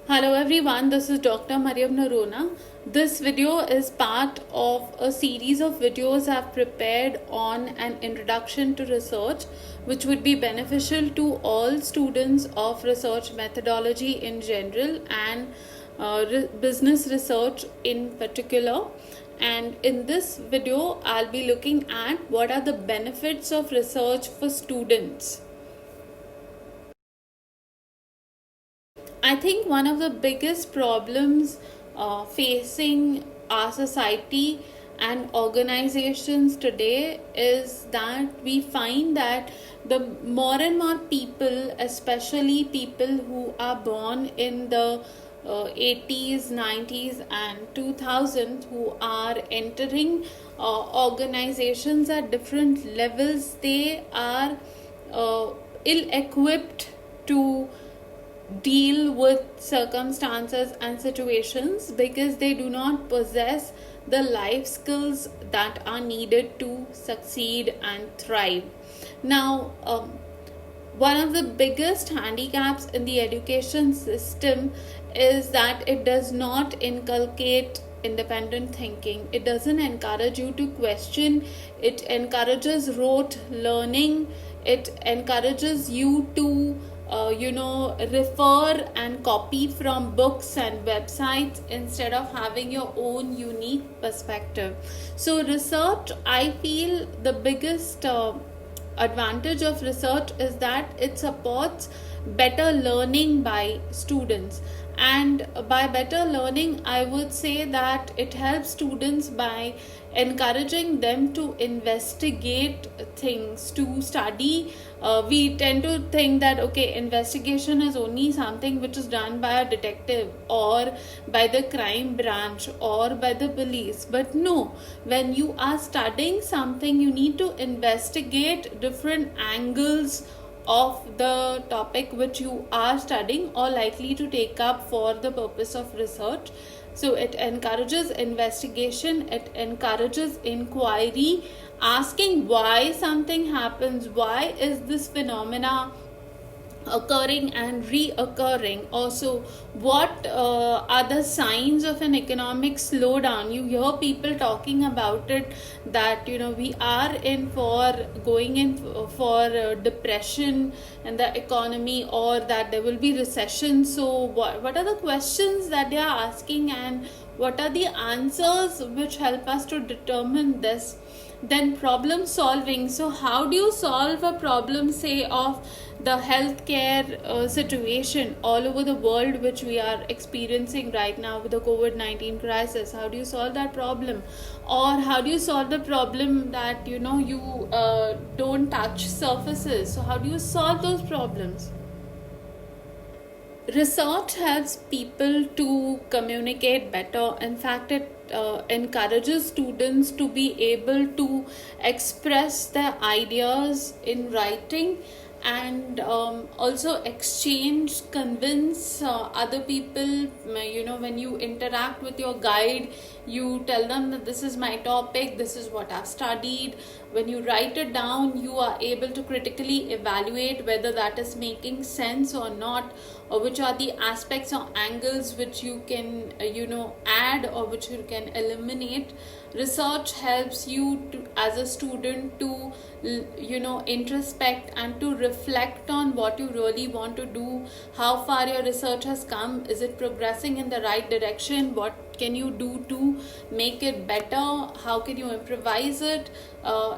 Hello everyone, this is Dr. Mariam Narona. This video is part of a series of videos I've prepared on an introduction to research, which would be beneficial to all students of research methodology in general and business research in particular. And in this video, I'll be looking at what are the benefits of research for students. I think one of the biggest problems facing our society and organizations today is that we find that the more and more people, especially people who are born in the 80s, 90s, and 2000s, who are entering organizations at different levels, they are ill equipped to deal with circumstances and situations because they do not possess the life skills that are needed to succeed and thrive. Now, one of the biggest handicaps in the education system is that it does not inculcate independent thinking. It doesn't encourage you to question, it encourages rote learning, it encourages you to refer and copy from books and websites instead of having your own unique perspective. So research, I feel the biggest advantage of research is that it supports better learning by students. And by better learning, I would say that it helps students by encouraging them to investigate things, to study. We tend to think that okay, investigation is only something which is done by a detective or by the crime branch or by the police. But no, when you are studying something, you need to investigate different angles of the topic which you are studying or likely to take up for the purpose of research. So it encourages investigation, it encourages inquiry, asking why something happens, why is this phenomena occurring and reoccurring. Also, what are the signs of an economic slowdown? You hear people talking about it, that we are in for going in for depression in the economy, or that there will be recession. So what are the questions that they are asking, and what are the answers which help us to determine this? Then problem solving. So how do you solve a problem, say, of the healthcare situation all over the world which we are experiencing right now with the COVID-19 crisis? How do you solve that problem? Or how do you solve the problem that you don't touch surfaces? So how do you solve those problems? Research helps people to communicate better. In fact, it encourages students to be able to express their ideas in writing, and also exchange, convince other people. When you interact with your guide, you tell them that this is my topic, this is what I've studied. When you write it down, you are able to critically evaluate whether that is making sense or not, or which are the aspects or angles which you can add or which you can eliminate. Research helps you to, as a student, to introspect and to reflect on what you really want to do, how far your research has come, is it progressing in the right direction, what can you do to make it better, how can you improvise it.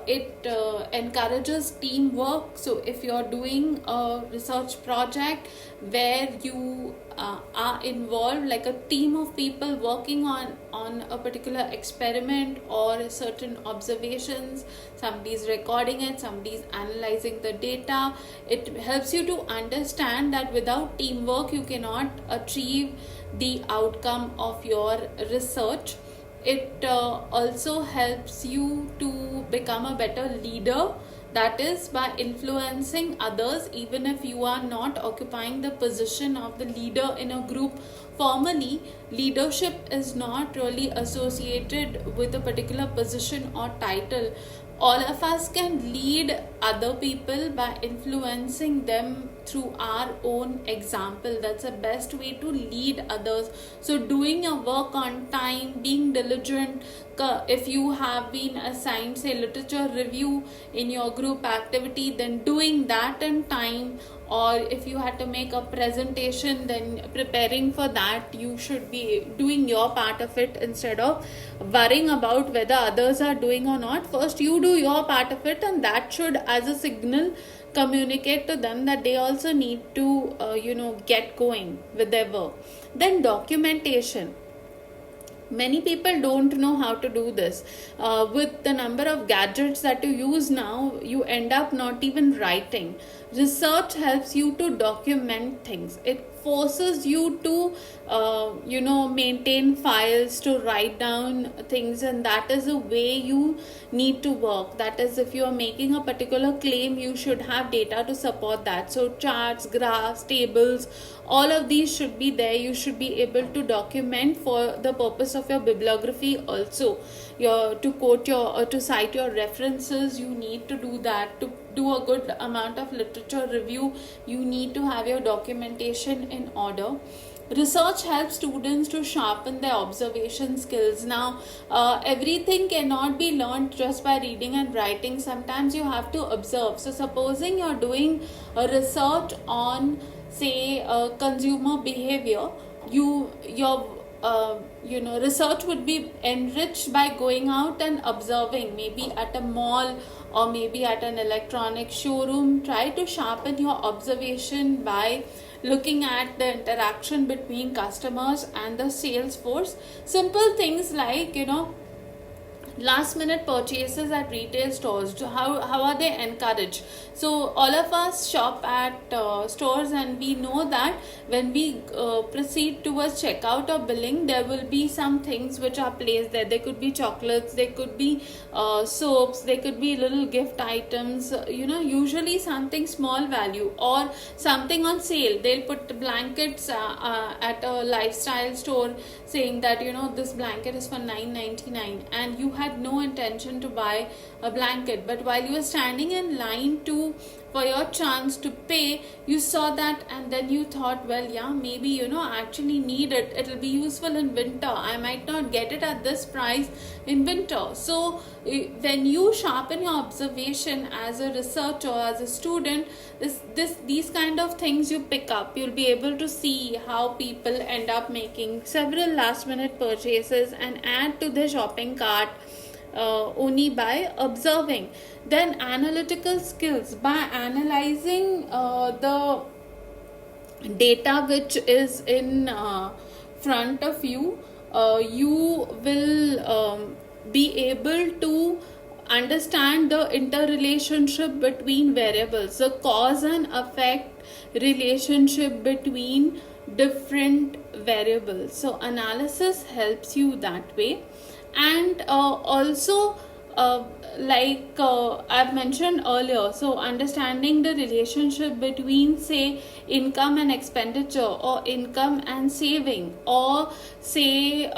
It encourages teamwork. So if you're doing a research project where you are involved, like a team of people working on a particular experiment or certain observations, somebody's recording it, somebody's analyzing the data, it helps you to understand that without teamwork you cannot achieve the outcome of your research. It also helps you to become a better leader, that is by influencing others even if you are not occupying the position of the leader in a group. Formally, leadership is not really associated with a particular position or title. All of us can lead other people by influencing them through our own example. That's the best way to lead others. So doing your work on time, being diligent. If you have been assigned, say, literature review in your group activity, then doing that in time. Or if you had to make a presentation, then preparing for that, you should be doing your part of it instead of worrying about whether others are doing or not. First you do your part of it, and that should, as a signal, communicate to them that they also need to get going with their work. Then documentation. Many people don't know how to do this. With the number of gadgets that you use now, you end up not even writing. Research helps you to document things. It forces you to maintain files, to write down things, and that is the way you need to work. That is, if you are making a particular claim, you should have data to support that. So charts, graphs, tables, all of these should be there. You should be able to document for the purpose of your bibliography also. To cite your references, you need to do that. To do a good amount of literature review, you need to have your documentation in order. Research helps students to sharpen their observation skills. Now, everything cannot be learned just by reading and writing. Sometimes you have to observe. So supposing you're doing a research on, say, consumer behavior, your research would be enriched by going out and observing, maybe at a mall or maybe at an electronic showroom. Try to sharpen your observation by looking at the interaction between customers and the sales force. Simple things like, last minute purchases at retail stores, how are they encouraged? So all of us shop at stores, and we know that when we proceed towards checkout or billing, there will be some things which are placed there. There could be chocolates, there could be soaps, there could be little gift items, usually something small value, or something on sale. They'll put blankets at a lifestyle store saying that this blanket is for $9.99, and you had no intention to buy a blanket, but while you were standing in line for your chance to pay, you saw that, and then you thought, well, yeah, maybe I actually need it, it'll be useful in winter, I might not get it at this price in winter. So when you sharpen your observation as a researcher, as a student, these kind of things you pick up, you'll be able to see how people end up making several last minute purchases and add to their shopping cart only by observing. Then analytical skills, by analyzing the data which is in front of you, you will be able to understand the interrelationship between variables, the cause and effect relationship between different variables. So analysis helps you that way. And also I've mentioned earlier, so understanding the relationship between, say, income and expenditure, or income and saving, or say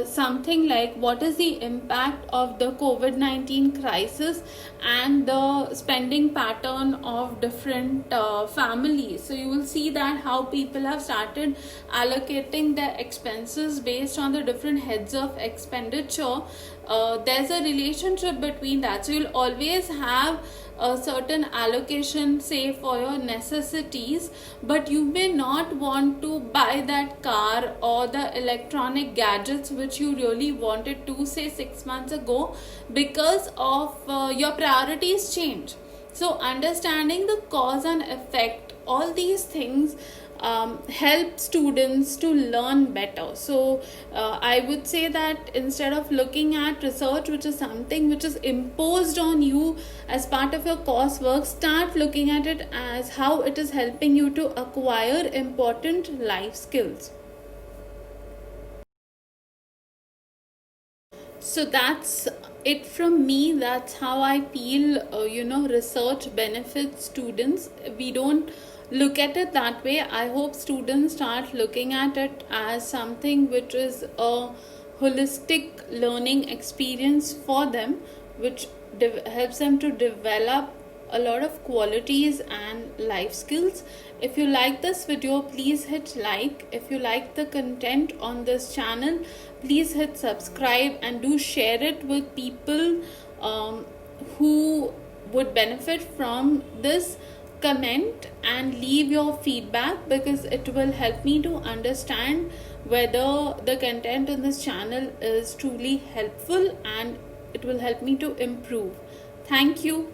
something like what is the impact of the COVID-19 crisis and the spending pattern of different families. So you will see that how people have started allocating their expenses based on the different heads of expenditure. There's a relationship between that. So you'll always have a certain allocation, say, for your necessities, but you may not want to buy that car or the electronic gadgets which you really wanted to, say, 6 months ago, because of your priorities change. So understanding the cause and effect, all these things help students to learn better. So I would say that instead of looking at research, which is something which is imposed on you as part of your coursework, start looking at it as how it is helping you to acquire important life skills. So that's it from me. That's how I feel research benefits students. We don't look at it that way. I hope students start looking at it as something which is a holistic learning experience for them, which helps them to develop a lot of qualities and life skills. If you like this video, please hit like. If you like the content on this channel, please hit subscribe and do share it with people who would benefit from this. Comment and leave your feedback, because it will help me to understand whether the content on this channel is truly helpful, and it will help me to improve. Thank you.